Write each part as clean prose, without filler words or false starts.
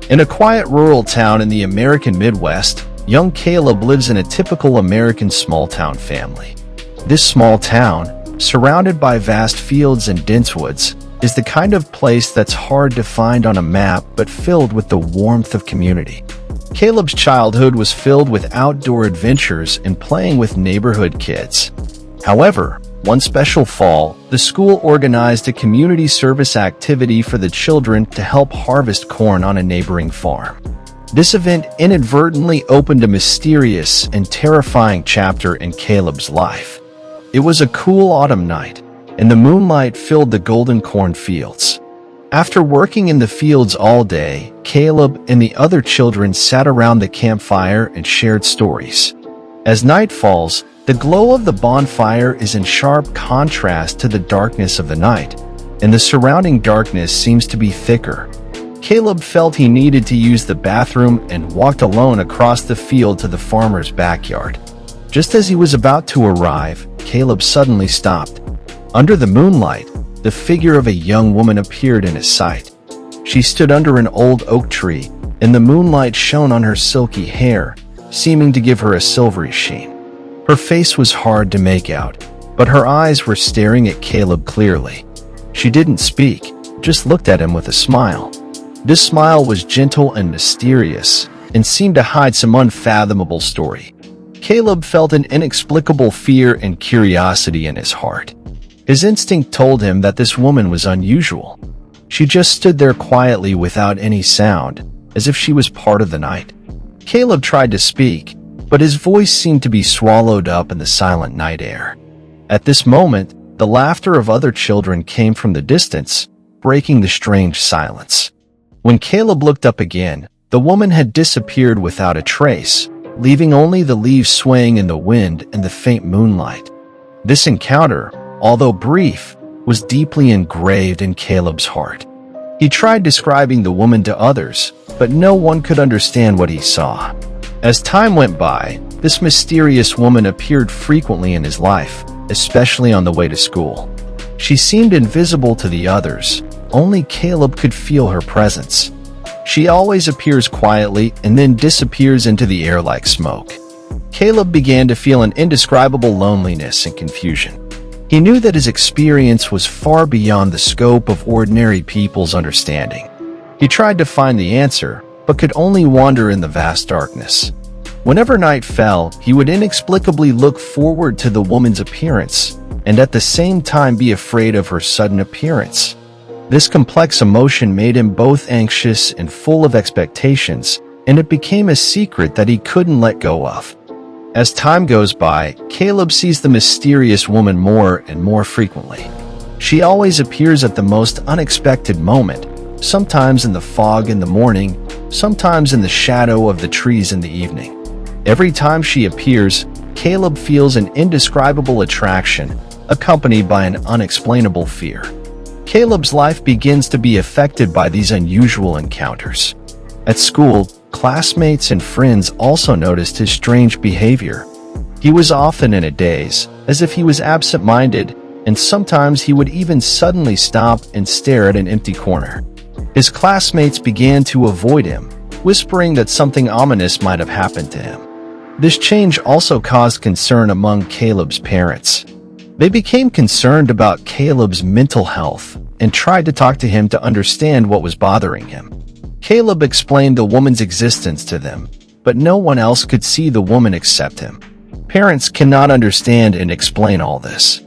In a quiet rural town in the American Midwest, young Caleb lives in a typical American small-town family. This small town, surrounded by vast fields and dense woods, is the kind of place that's hard to find on a map but filled with the warmth of community. Caleb's childhood was filled with outdoor adventures and playing with neighborhood kids. However, one special fall, the school organized a community service activity for the children to help harvest corn on a neighboring farm. This event inadvertently opened a mysterious and terrifying chapter in Caleb's life. It was a cool autumn night, and the moonlight filled the golden cornfields. After working in the fields all day, Caleb and the other children sat around the campfire and shared stories. As night falls, the glow of the bonfire is in sharp contrast to the darkness of the night, and the surrounding darkness seems to be thicker. Caleb felt he needed to use the bathroom and walked alone across the field to the farmer's backyard. Just as he was about to arrive, Caleb suddenly stopped. Under the moonlight, the figure of a young woman appeared in his sight. She stood under an old oak tree, and the moonlight shone on her silky hair, seeming to give her a silvery sheen. Her face was hard to make out, but her eyes were staring at Caleb clearly. She didn't speak, just looked at him with a smile. This smile was gentle and mysterious, and seemed to hide some unfathomable story. Caleb felt an inexplicable fear and curiosity in his heart. His instinct told him that this woman was unusual. She just stood there quietly without any sound, as if she was part of the night. Caleb tried to speak, but his voice seemed to be swallowed up in the silent night air. At this moment, the laughter of other children came from the distance, breaking the strange silence. When Caleb looked up again, the woman had disappeared without a trace, leaving only the leaves swaying in the wind and the faint moonlight. This encounter, although brief, was deeply engraved in Caleb's heart. He tried describing the woman to others, but no one could understand what he saw. As time went by, this mysterious woman appeared frequently in his life, especially on the way to school. She seemed invisible to the others. Only Caleb could feel her presence. She always appears quietly and then disappears into the air like smoke. Caleb began to feel an indescribable loneliness and confusion. He knew that his experience was far beyond the scope of ordinary people's understanding. He tried to find the answer, but could only wander in the vast darkness. Whenever night fell, he would inexplicably look forward to the woman's appearance, and at the same time be afraid of her sudden appearance. This complex emotion made him both anxious and full of expectations, and it became a secret that he couldn't let go of. As time goes by, Caleb sees the mysterious woman more and more frequently. She always appears at the most unexpected moment, sometimes in the fog in the morning, sometimes in the shadow of the trees in the evening. Every time she appears, Caleb feels an indescribable attraction, accompanied by an unexplainable fear. Caleb's life begins to be affected by these unusual encounters. At school, classmates and friends also noticed his strange behavior. He was often in a daze, as if he was absent-minded, and sometimes he would even suddenly stop and stare at an empty corner. His classmates began to avoid him, whispering that something ominous might have happened to him. This change also caused concern among Caleb's parents. They became concerned about Caleb's mental health and tried to talk to him to understand what was bothering him. Caleb explained the woman's existence to them, but no one else could see the woman except him. Parents cannot understand and explain all this.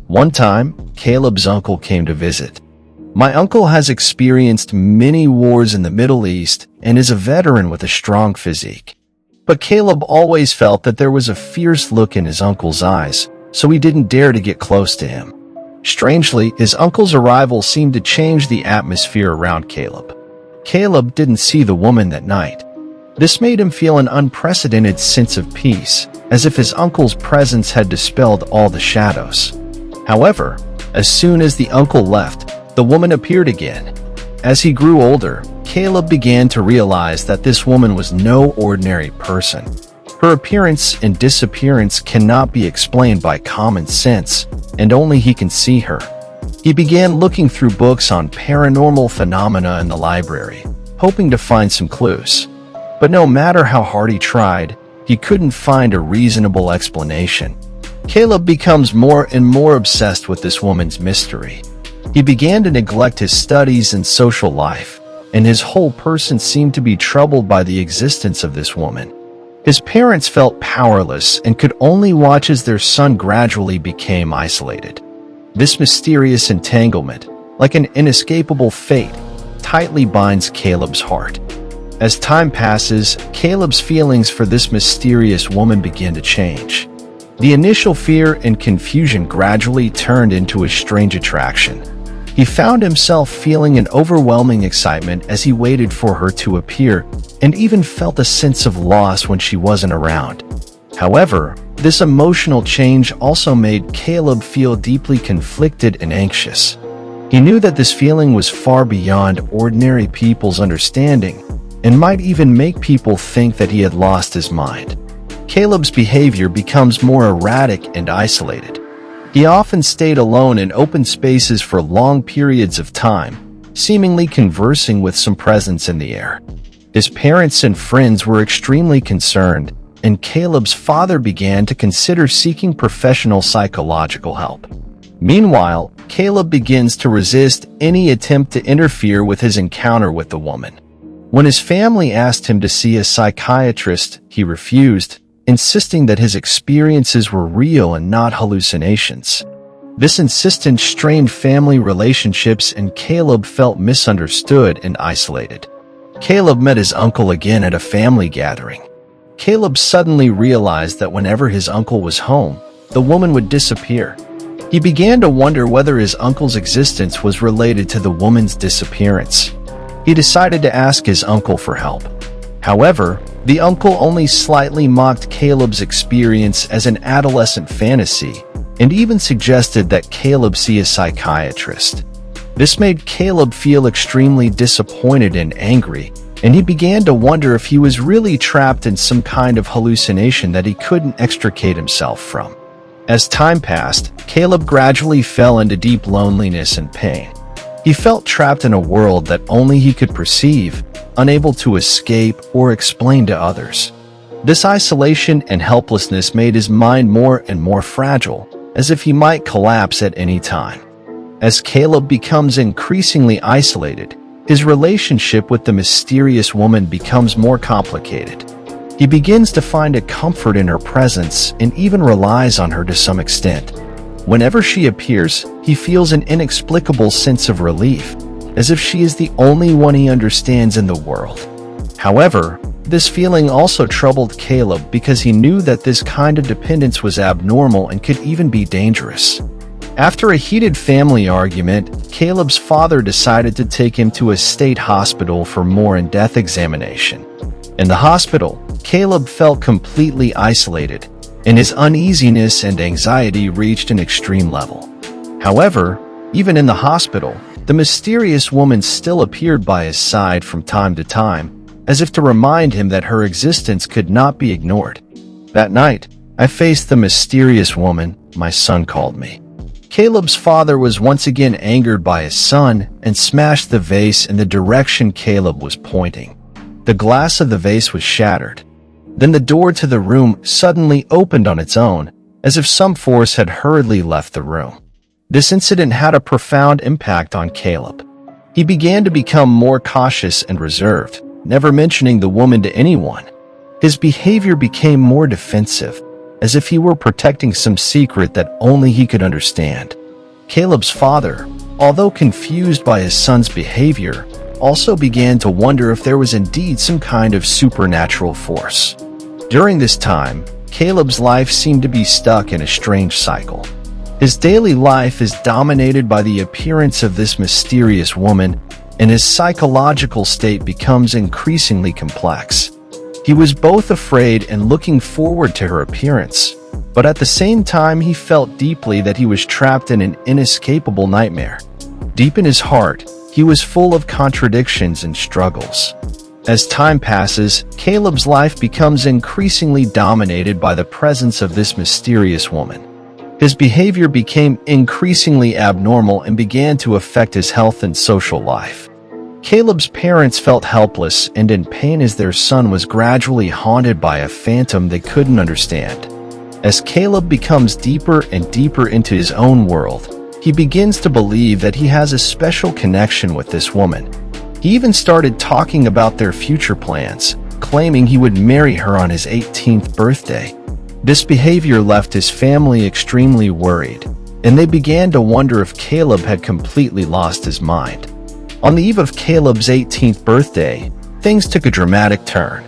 One time, Caleb's uncle came to visit. My uncle has experienced many wars in the Middle East and is a veteran with a strong physique. But Caleb always felt that there was a fierce look in his uncle's eyes, so he didn't dare to get close to him. Strangely, his uncle's arrival seemed to change the atmosphere around Caleb. Caleb didn't see the woman that night. This made him feel an unprecedented sense of peace, as if his uncle's presence had dispelled all the shadows. However, as soon as the uncle left, the woman appeared again. As he grew older, Caleb began to realize that this woman was no ordinary person. Her appearance and disappearance cannot be explained by common sense, and only he can see her. He began looking through books on paranormal phenomena in the library, hoping to find some clues. But no matter how hard he tried, he couldn't find a reasonable explanation. Caleb becomes more and more obsessed with this woman's mystery. He began to neglect his studies and social life, and his whole person seemed to be troubled by the existence of this woman. His parents felt powerless and could only watch as their son gradually became isolated. This mysterious entanglement, like an inescapable fate, tightly binds Caleb's heart. As time passes, Caleb's feelings for this mysterious woman begin to change. The initial fear and confusion gradually turned into a strange attraction. He found himself feeling an overwhelming excitement as he waited for her to appear, and even felt a sense of loss when she wasn't around. However, this emotional change also made Caleb feel deeply conflicted and anxious. He knew that this feeling was far beyond ordinary people's understanding, and might even make people think that he had lost his mind. Caleb's behavior becomes more erratic and isolated. He often stayed alone in open spaces for long periods of time, seemingly conversing with some presence in the air. His parents and friends were extremely concerned, and Caleb's father began to consider seeking professional psychological help. Meanwhile, Caleb begins to resist any attempt to interfere with his encounter with the woman. When his family asked him to see a psychiatrist, he refused, insisting that his experiences were real and not hallucinations. This insistence strained family relationships, and Caleb felt misunderstood and isolated. Caleb met his uncle again at a family gathering. Caleb suddenly realized that whenever his uncle was home, the woman would disappear. He began to wonder whether his uncle's existence was related to the woman's disappearance. He decided to ask his uncle for help. However, the uncle only slightly mocked Caleb's experience as an adolescent fantasy, and even suggested that Caleb see a psychiatrist. This made Caleb feel extremely disappointed and angry, and he began to wonder if he was really trapped in some kind of hallucination that he couldn't extricate himself from. As time passed, Caleb gradually fell into deep loneliness and pain. He felt trapped in a world that only he could perceive, unable to escape or explain to others. This isolation and helplessness made his mind more and more fragile, as if he might collapse at any time. As Caleb becomes increasingly isolated, his relationship with the mysterious woman becomes more complicated. He begins to find a comfort in her presence and even relies on her to some extent. Whenever she appears, he feels an inexplicable sense of relief, as if she is the only one he understands in the world. However, this feeling also troubled Caleb because he knew that this kind of dependence was abnormal and could even be dangerous. After a heated family argument, Caleb's father decided to take him to a state hospital for more in-depth examination. In the hospital, Caleb felt completely isolated, and his uneasiness and anxiety reached an extreme level. However, even in the hospital, the mysterious woman still appeared by his side from time to time, as if to remind him that her existence could not be ignored. That night, I faced the mysterious woman, my son called me. Caleb's father was once again angered by his son and smashed the vase in the direction Caleb was pointing. The glass of the vase was shattered. Then the door to the room suddenly opened on its own, as if some force had hurriedly left the room. This incident had a profound impact on Caleb. He began to become more cautious and reserved, never mentioning the woman to anyone. His behavior became more defensive, as if he were protecting some secret that only he could understand. Caleb's father, although confused by his son's behavior, also began to wonder if there was indeed some kind of supernatural force. During this time, Caleb's life seemed to be stuck in a strange cycle. His daily life is dominated by the appearance of this mysterious woman, and his psychological state becomes increasingly complex. He was both afraid and looking forward to her appearance, but at the same time he felt deeply that he was trapped in an inescapable nightmare. Deep in his heart, he was full of contradictions and struggles. As time passes, Caleb's life becomes increasingly dominated by the presence of this mysterious woman. His behavior became increasingly abnormal and began to affect his health and social life. Caleb's parents felt helpless and in pain as their son was gradually haunted by a phantom they couldn't understand. As Caleb becomes deeper and deeper into his own world, he begins to believe that he has a special connection with this woman. He even started talking about their future plans, claiming he would marry her on his 18th birthday. This behavior left his family extremely worried, and they began to wonder if Caleb had completely lost his mind. On the eve of Caleb's 18th birthday, things took a dramatic turn.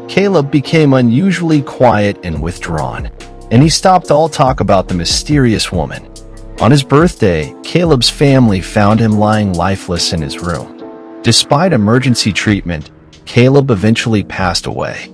Caleb became unusually quiet and withdrawn, and he stopped all talk about the mysterious woman. On his birthday, Caleb's family found him lying lifeless in his room. Despite emergency treatment, Caleb eventually passed away.